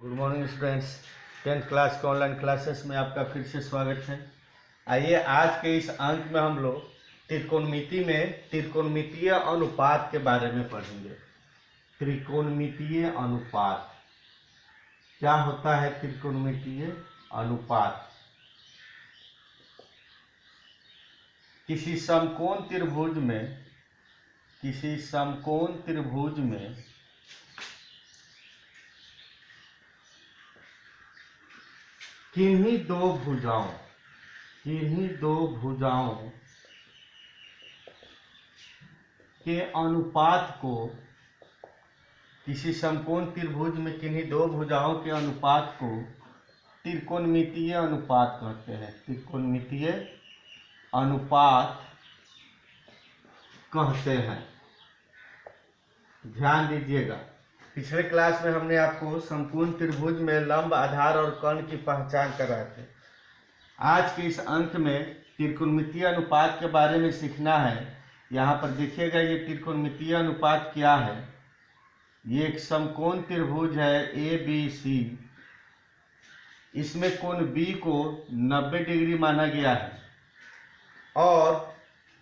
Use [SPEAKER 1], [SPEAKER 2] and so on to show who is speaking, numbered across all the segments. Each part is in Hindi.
[SPEAKER 1] Good morning students. 10th class के ऑनलाइन क्लासेस में आपका फिर से स्वागत है। आइए आज के इस अंक में हम लोग त्रिकोणमिति में त्रिकोणमितीय अनुपात के बारे में पढ़ेंगे। त्रिकोणमितीय अनुपात क्या होता है? त्रिकोणमितीय अनुपात किसी समकोण त्रिभुज में किन्हीं दो भुजाओं के अनुपात को किसी समकोण त्रिभुज में किन्हीं दो भुजाओं के अनुपात को त्रिकोणमितीय अनुपात कहते हैं। त्रिकोणमितीय अनुपात कहते हैं। ध्यान दीजिएगा, पिछले क्लास में हमने आपको समकोण त्रिभुज में लंब, आधार और कर्ण की पहचान कराए थे। आज के इस अंक में त्रिकोणमितीय अनुपात के बारे में सीखना है। यहाँ पर देखिएगा, ये त्रिकोणमितीय अनुपात क्या है। ये एक समकोण त्रिभुज है ABC। इसमें कोण B को 90 डिग्री माना गया है और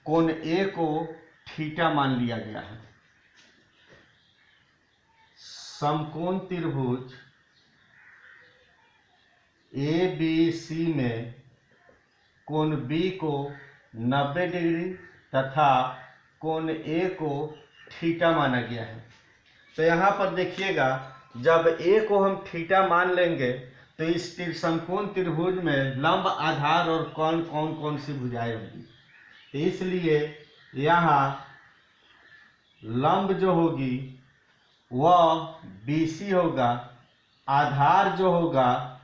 [SPEAKER 1] कोण A को थीटा मान लिया गया है। समकोण त्रिभुज ABC में कोण B को 90 डिग्री तथा कोण A को थीटा माना गया है। तो यहाँ पर देखिएगा, जब A को हम थीटा मान लेंगे तो इस समकोण त्रिभुज में लंब, आधार और कर्ण कौन कौन सी भुजाएं होंगी। तो इसलिए यहाँ लंब जो होगी वह BC होगा, आधार जो होगा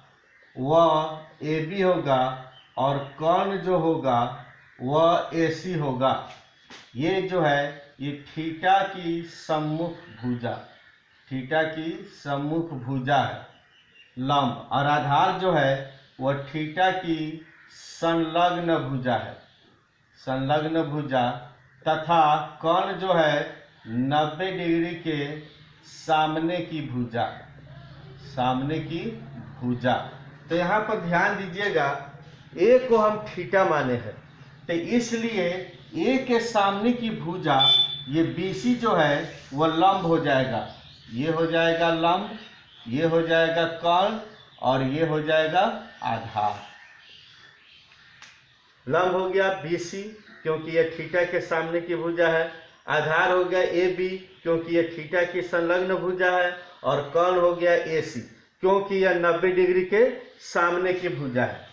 [SPEAKER 1] वह AB होगा और कर्ण जो होगा वह AC होगा। ये जो है ये थीटा की सम्मुख भुजा है लंब, और आधार जो है वह थीटा की संलग्न भुजा तथा कर्ण जो है 90 डिग्री के सामने की भुजा। तो यहाँ पर ध्यान दीजिएगा, A को हम थीटा माने हैं, तो इसलिए A के सामने की भुजा ये BC जो है वह लंब हो जाएगा। ये हो जाएगा लंब, ये हो जाएगा कर्ण और ये हो जाएगा आधार। लंब हो गया BC क्योंकि यह थीटा के सामने की भुजा है, आधार हो गया AB क्योंकि यह थीटा की संलग्न भुजा है, और कर्ण हो गया AC क्योंकि यह 90 डिग्री के सामने की भुजा है।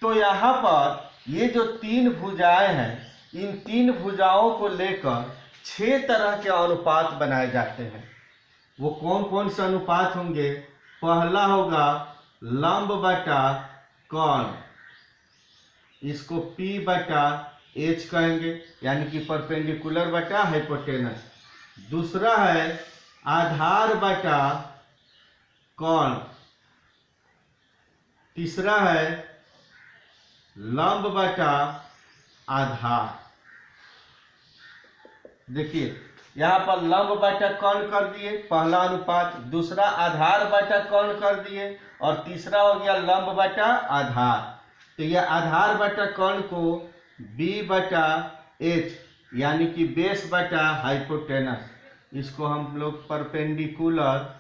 [SPEAKER 1] तो यहाँ पर ये जो तीन भुजाएं हैं, इन तीन भुजाओं को लेकर 6 तरह के अनुपात बनाए जाते हैं। वो कौन कौन से अनुपात होंगे? पहला होगा लंब बटा कर्ण, इसको P बटा H कहेंगे, यानी कि परपेंडिकुलर बटा हाइपोटेनस। दूसरा है आधार बटा कर्ण। तीसरा है लंब बटा आधार। देखिए यहाँ पर लंब बटा कर्ण कर दिए पहला अनुपात, दूसरा आधार बटा कर्ण कर दिए और तीसरा हो गया लंब बटा आधार। तो यह आधार बटा कर्ण को B बटा H यानी कि बेस बटा हाइपोटेनस, इसको हम लोग परपेंडिकुलर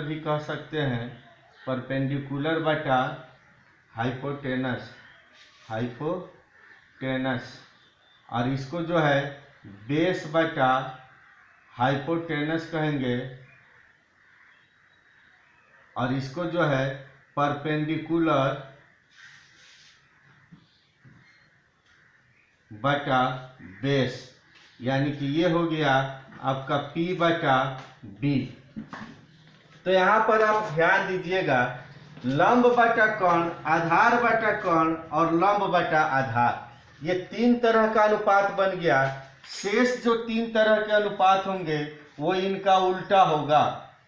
[SPEAKER 1] भी कह सकते हैं, परपेंडिकुलर बटा हाइपोटेनस, और इसको जो है बेस बटा हाइपोटेनस कहेंगे, और इसको जो है परपेंडिकुलर बटा बेस, यानी कि ये हो गया आपका P बटा B। तो यहाँ पर आप ध्यान दीजिएगा, लंब बटा कर्ण, आधार बटा कर्ण और लंब बटा आधार, ये 3 तरह का अनुपात बन गया। शेष जो 3 तरह के अनुपात होंगे वो इनका उल्टा होगा।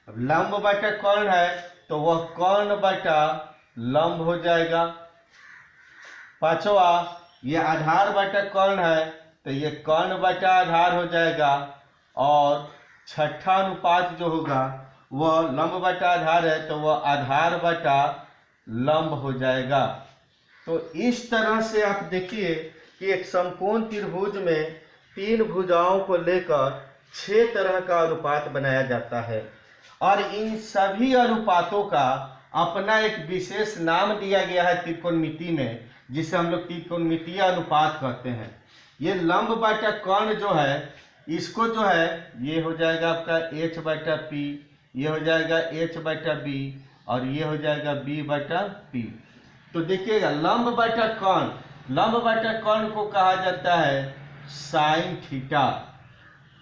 [SPEAKER 1] अब लंब बटा कर्ण है तो वह कर्ण बटा लंब हो जाएगा। पांचवा ये आधार बटा कर्ण है तो ये कर्ण बटा आधार हो जाएगा। और छठा अनुपात जो होगा वह लंब बटा आधार है तो वह आधार बटा लंब हो जाएगा। तो इस तरह से आप देखिए कि एक समकोण त्रिभुज में 3 भुजाओं को लेकर 6 तरह का अनुपात बनाया जाता है और इन सभी अनुपातों का अपना एक विशेष नाम दिया गया है त्रिकोणमिति में, जिसे हम लोग त्रिकोणमितीय अनुपात कहते हैं। ये लंब बटा कर्ण जो है इसको जो है ये हो जाएगा आपका h बटा पी, ये हो जाएगा h बटा बी और ये हो जाएगा b बटा p। तो देखिएगा लंब बटा कर्ण को कहा जाता है साइन थीटा,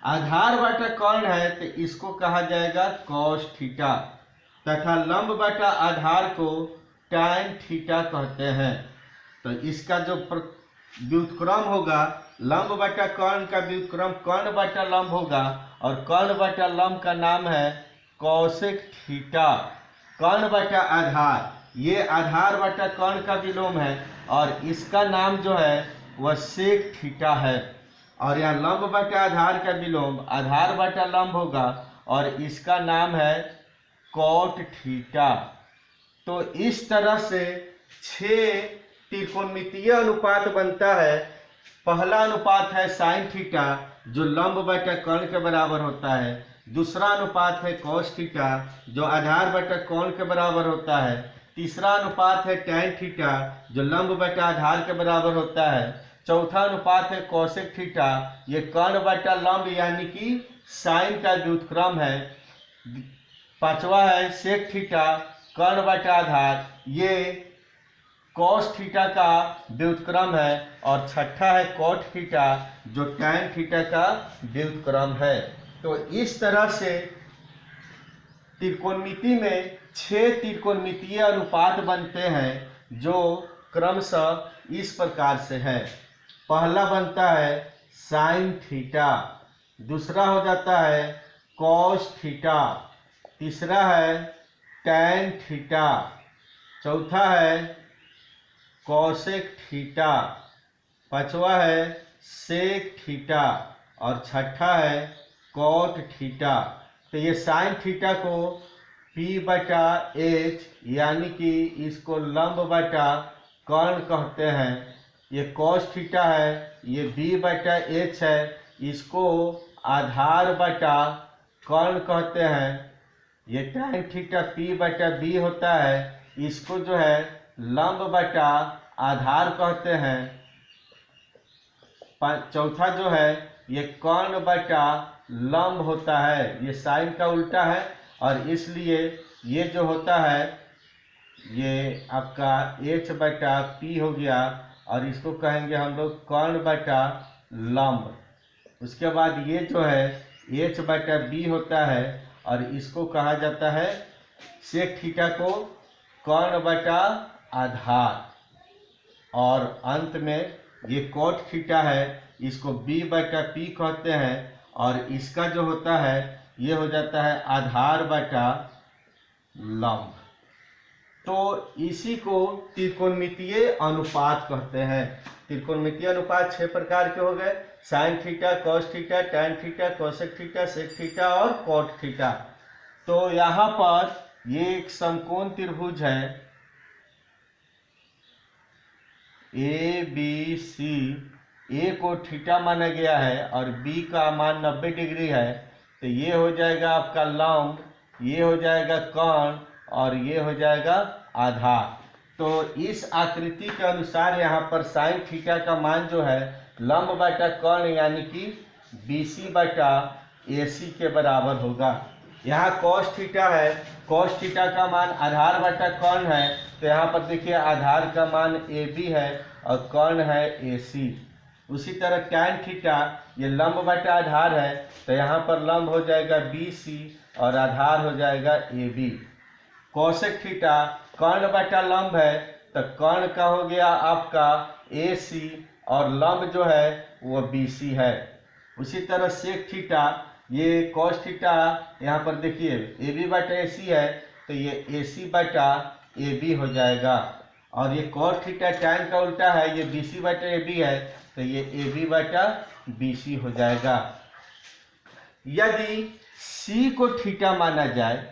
[SPEAKER 1] आधार बटा कर्ण है तो इसको कहा जाएगा कॉस थीटा तथा लंब बटा आधार को टैन थीटा कहते हैं। तो इसका जो व्युत्क्रम होगा लंब बटा कर्ण का व्युत्क्रम कर्ण बटा लंब होगा और कर्ण बटा लंब का नाम है कौशिक थीटा। कर्ण बटा आधार, ये आधार बटा कर्ण का विलोम है और इसका नाम जो है वह सेक थीटा है। और यहाँ लंब बटा आधार का विलोम आधार बटा लंब होगा और इसका नाम है कॉट थीटा। तो इस तरह से 6 त्रिकोणमितीय अनुपात बनता है। पहला अनुपात है साइन थीटा जो लंब बटा कर्ण के बराबर होता है। दूसरा अनुपात है कॉस थीटा जो आधार बटा कोण के बराबर होता है। तीसरा अनुपात है टैन थीटा जो लंब बटा आधार के बराबर होता है। चौथा अनुपात है कौशिक थीटा, ये कर्ण बटा लंब यानी कि साइन का व्युत्क्रम है। पांचवा है सेक थीटा कर्ण बटा आधार, ये कॉस थीटा का व्युत्क्रम है। और छठा है कॉट थीटा जो टैन थीटा का व्युत्क्रम है। तो इस तरह से त्रिकोणमिति में 6 त्रिकोणमितीय अनुपात बनते हैं जो क्रमशः इस प्रकार से है। पहला बनता है साइन थीटा, दूसरा हो जाता है कॉस थीटा, तीसरा है टैन थीटा, चौथा है कौशिक थीटा, पांचवा है सेक थीटा और छठा है कॉट थीटा। तो ये साइन थीटा को P बटा H यानी कि इसको लंब बटा कर्ण कहते हैं। ये कॉस थीटा है, ये B बटा H है, इसको आधार बटा कर्ण कहते हैं। ये टैन थीटा P बटा B होता है, इसको जो है लंब बटा आधार कहते हैं। चौथा जो है ये कर्ण बटा लंब होता है, ये साइन का उल्टा है और इसलिए ये जो होता है ये आपका H बटा P हो गया और इसको कहेंगे हम लोग कर्ण बटा लंब। उसके बाद ये जो है H बटा B होता है और इसको कहा जाता है सेक थीटा को कर्ण बटा आधार। और अंत में ये कॉट थीटा है, इसको B बटा P कहते हैं और इसका जो होता है ये हो जाता है आधार बटा लंब। तो इसी को त्रिकोणमितीय अनुपात कहते हैं। त्रिकोणमितीय अनुपात 6 प्रकार के हो गए, sine theta, cos theta, tan theta, cosec theta, sec theta और कॉट थीटा। तो यहाँ पर ये एक समकोण त्रिभुज है ABC, A को थीटा माना गया है और B का मान 90 डिग्री है। तो ये हो जाएगा आपका लंब, ये हो जाएगा कर्ण और ये हो जाएगा आधार। तो इस आकृति के अनुसार यहाँ पर साइन थीटा का मान जो है लंब बटा कर्ण यानी कि BC बटा AC के बराबर होगा। यहाँ कॉस थीटा है, कॉस थीटा का मान आधार बटा कर्ण है, तो यहाँ पर देखिए आधार का मान AB है और कर्ण है AC। उसी तरह टैन थीटा ये लंब बटा आधार है, तो यहाँ पर लंब हो जाएगा BC और आधार हो जाएगा AB। कौशिक थीटा कर्ण बटा लंब है, तो कर्ण का हो गया आपका AC और लंब जो है वो BC है। उसी तरह सेक थीटा ये कॉस थीटा यहाँ पर देखिए AB बटा AC है, तो ये AC बटा AB हो जाएगा। और ये कॉस थीटा टैन का उल्टा है, ये BC बटा AB है, तो ये AB बटा BC हो जाएगा। यदि सी को थीटा माना जाए,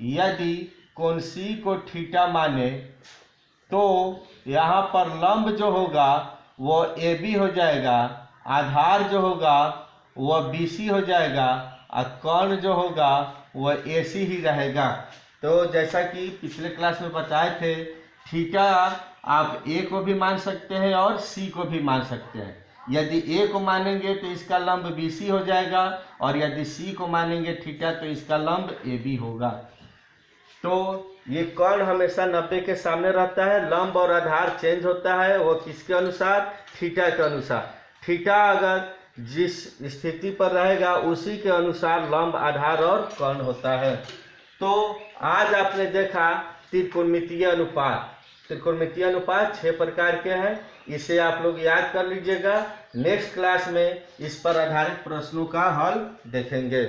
[SPEAKER 1] यदि कोण सी को थीटा माने तो यहाँ पर लंब जो होगा वो ए बी हो जाएगा, आधार जो होगा वह बी सी हो जाएगा और कर्ण जो होगा वह ए सी ही रहेगा। तो जैसा कि पिछले क्लास में बताए थे, थीटा आप ए को भी मान सकते हैं और सी को भी मान सकते हैं। यदि ए को मानेंगे तो इसका लंब बी सी हो जाएगा और यदि सी को मानेंगे थीटा तो इसका लंब ए बी होगा। तो ये कर्ण हमेशा 90 के सामने रहता है। लंब और आधार चेंज होता है, वो किसके अनुसार? थीटा के अनुसार। थीटा अगर जिस स्थिति पर रहेगा उसी के अनुसार लंब, आधार और कर्ण होता है। तो आज आपने देखा त्रिकोणमितीय अनुपात। त्रिकोणमितीय अनुपात 6 प्रकार के हैं, इसे आप लोग याद कर लीजिएगा। नेक्स्ट क्लास में इस पर आधारित प्रश्नों का हल देखेंगे।